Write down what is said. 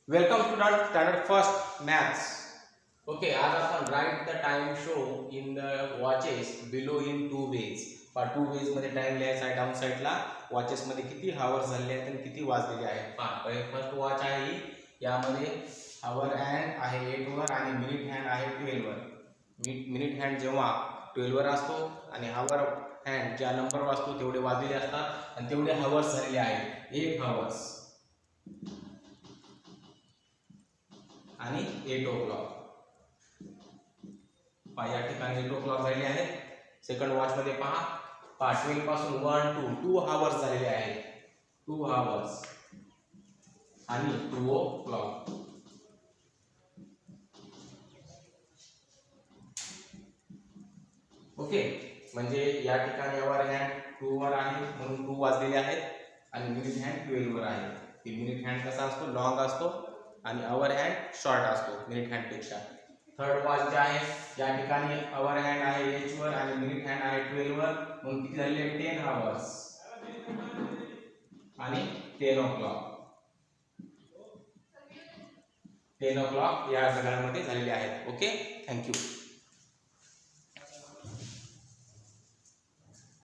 Welcome students, standard first maths. Okay, आज आपण write the time show in the watches below in two ways. Two ways मध्ये time लिहायचा आहे down साइडला. Watches मध्ये किती हावर्स झाले आहेत आणि किती वाजलेले आहेत. पहा, फर्स्ट वॉच आहे ही, यामध्ये हावर हँड आहे 8 वर आणि मिनिट हँड आहे 12 वर. मिनिट हँड जेव्हा 12 वर असतो आणि हावर हँड ज्या नंबरवर असतो तेवढे वाजलेले असतात आणि तेवढे हावर्स झालेले आहेत. 1 हावर्स आणि 8 o'clock. या ठिकाणी 8 o'clock झालेले आहेत. सेकंड वॉच मध्ये पहा 12 पासून 1 to 2 हावर्स झालेले आहेत. 2 हावर्स आणि 2 o'clock. ओके, म्हणजे या ठिकाणी आवर हँड 2 वर आहे म्हणून 2 वाजलेले आहेत आणि मिनिट हँड 12 वर आहे. की मिनिट हँड कसा असतो, लॉंग असतो आणि आवर हँड शॉर्ट असतो मिनिट हँड पेक्षा. थर्ड वॉच जे आहे या ठिकाणी आवर हँड आहे 8 वर आणि मिनिट हँड आहे 12 वर म्हणून किती झाले 10 हावर्स आणि 10 o'clock. 10 o'clock या सगळ्यांमध्ये झालेले आहेत. Okay, thank you.